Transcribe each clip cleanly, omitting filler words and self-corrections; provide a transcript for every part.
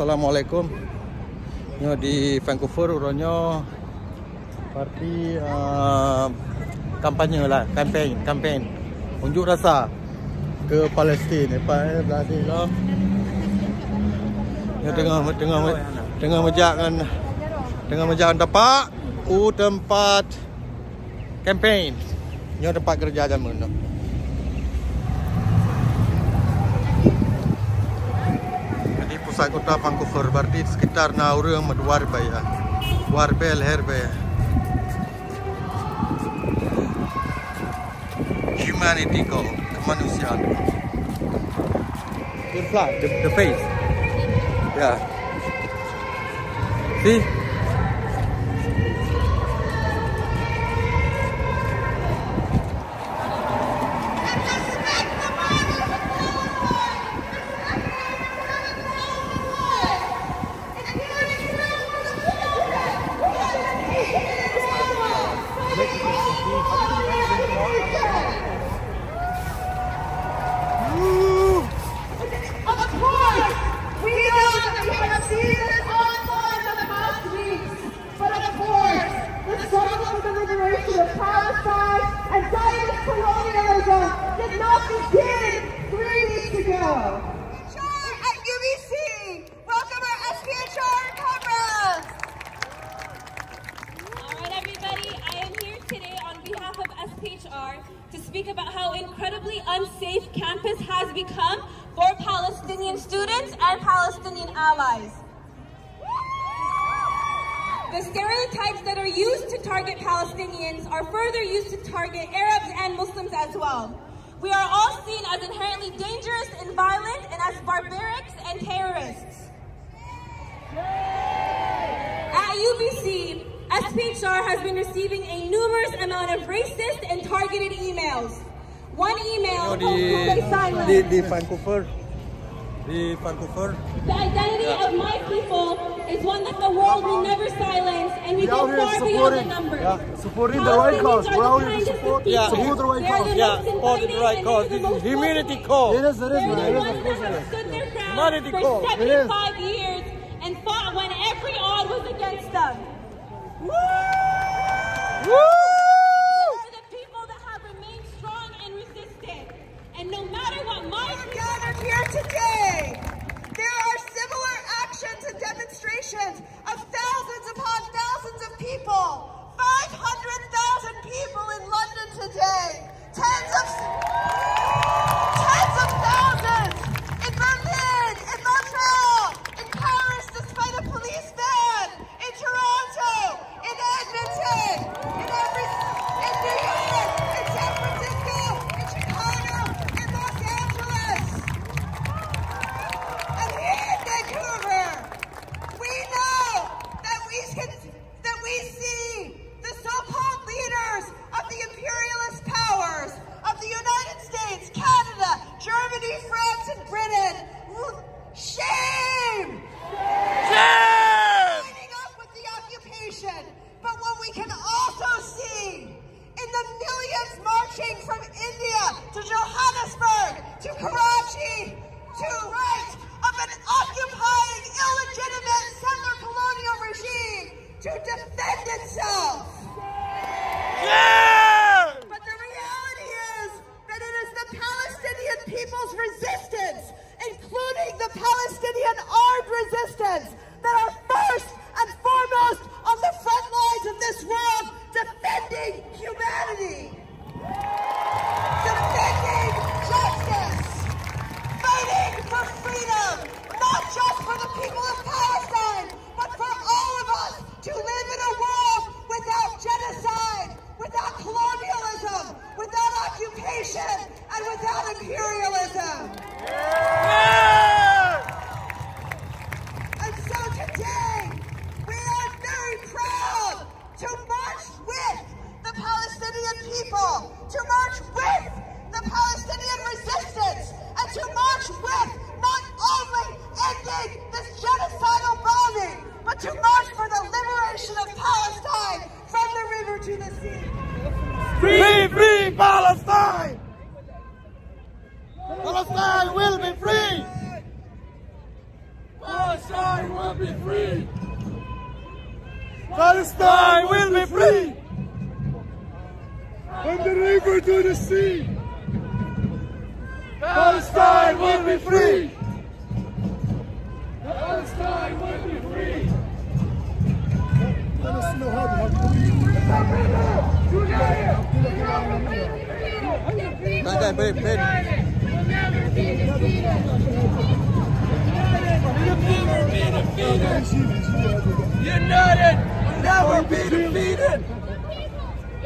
Assalamualaikum. Nyo di Vancouver uronyo parti kampanye lah, campaign unjuk rasa ke Palestina. Berarti lo nyo tengah menjaga tapak tempat campaign. Nyo tempat kerja jaman no. Pusat kota Vancouver berarti sekitar naurang meduar baya warbel herbe humanity ko kemanusiaan the face yeah see to speak about how incredibly unsafe campus has become for Palestinian students and Palestinian allies. The stereotypes that are used to target Palestinians are further used to target Arabs and Muslims as well. We are all seen as inherently dangerous and violent and as barbarics and terrorists. At UBC, SPHR has been receiving a numerous amount of racist and targeted emails. One email di Vancouver. The identity of my people is one that the world will never silence, and we go far beyond the numbers. Supporting the right cause. We're out here to support the right cause. Support the right cause. This is humanity cause. It is. They're the ones that have stood their ground for 75 years and fought when every odd was against them. Woo! Woo! They're the people that have remained strong and resistant. And no matter what my gathered here today, there are similar actions and demonstrations of thousands upon thousands of people. 500,000 people in London today. Tens of thousands in Berlin, in Montreal, in Paris despite a police ban, in Toronto, in Edmonton, in every Palestine will be free. Palestine will be free. From the river to the sea. Palestine will be free. Palestine will be free.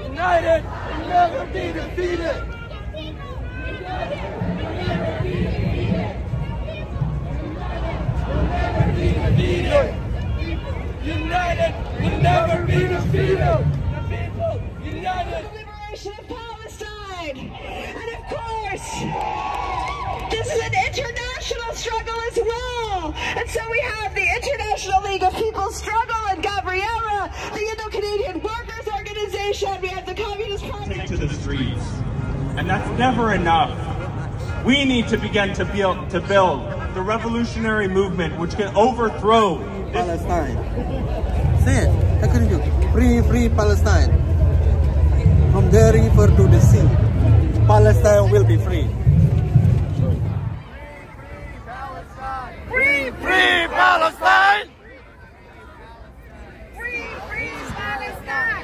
United will never be defeated. United will never be defeated. United will never be defeated. United. Liberation of Palestine. And of course, this is an international struggle as well. And so we have the International League of People's Struggle and Gabriella, the Indo-Canadian Workers Organization. We have the Communist Party. Take to the streets. And that's never enough. We need to begin to build the revolutionary movement which can overthrow Palestine. Say it. How can you? Free, free Palestine. From the river to the sea. Palestine will be free. Free, free Palestine. Free, free Palestine.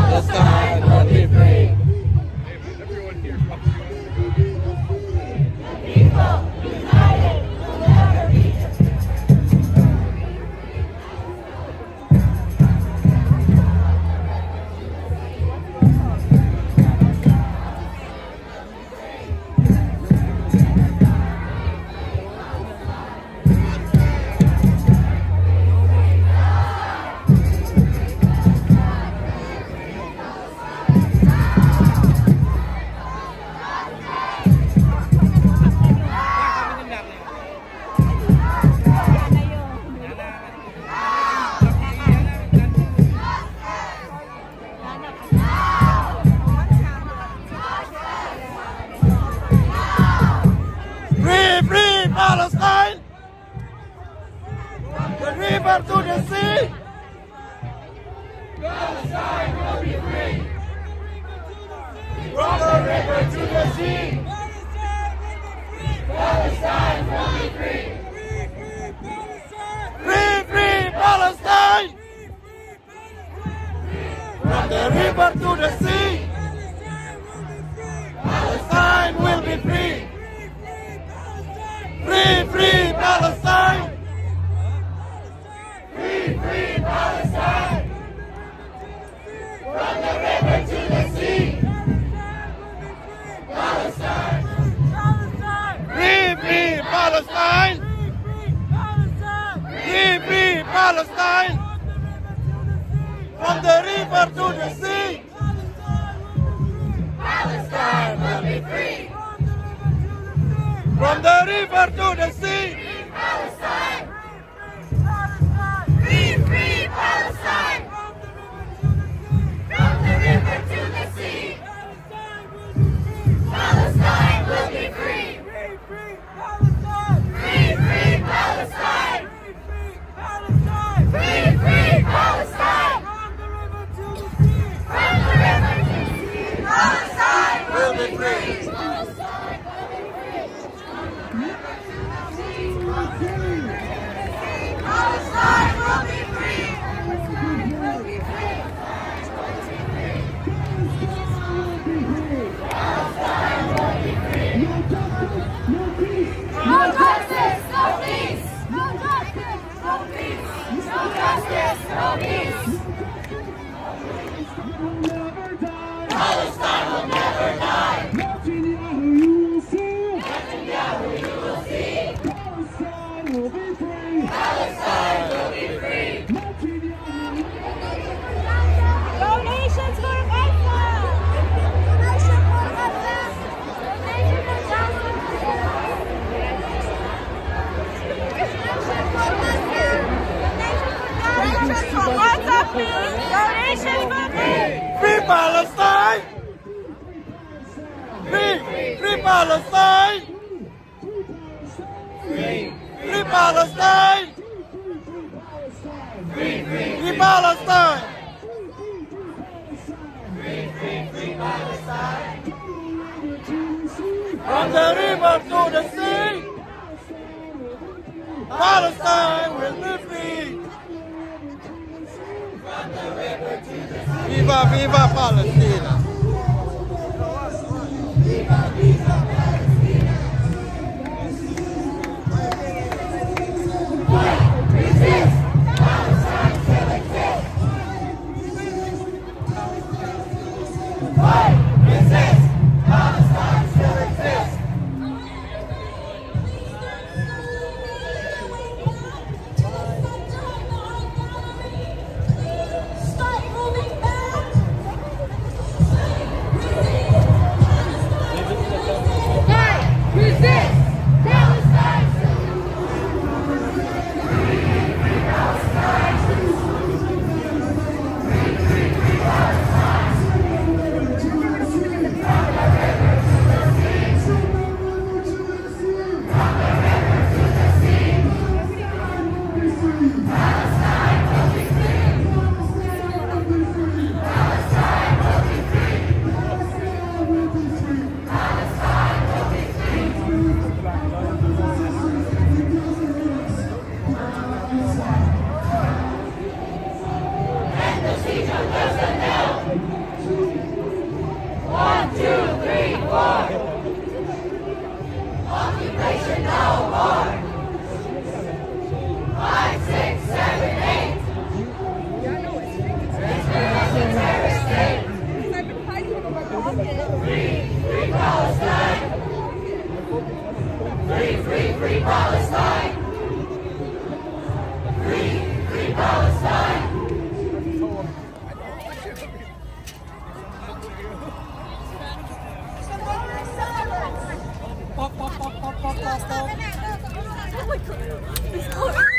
Palestine will be free. Palestine, the river to the sea. Palestine will be free. From the river to the sea. Palestine will be free. Free, free Palestine. From the river to the sea. Palestine will be free. Free, free Palestine! Free, free Palestine! From the river to the sea! Palestine! Free, free Palestine! Free, free Palestine! From the river to the sea! Palestine will be free! From the river to the sea! Free Palestine! Free, free Palestine! Donations for peace! Free Palestine! Free Palestine! Free Palestine! Free Palestine! Free Palestine! From the river to the sea, Palestine will be free. From the river to the sea. Viva, viva Palestina! Viva, viva Palestina! Fight, resist, Palestine still exists. Fight, resist, Palestine still exists. Start moving back! Fight! Resist! Palestine! Occupation no more. 5, 6, 7, 8. It's a terrorist state. Free Palestine. Free Palestine. Free Palestine. Silence!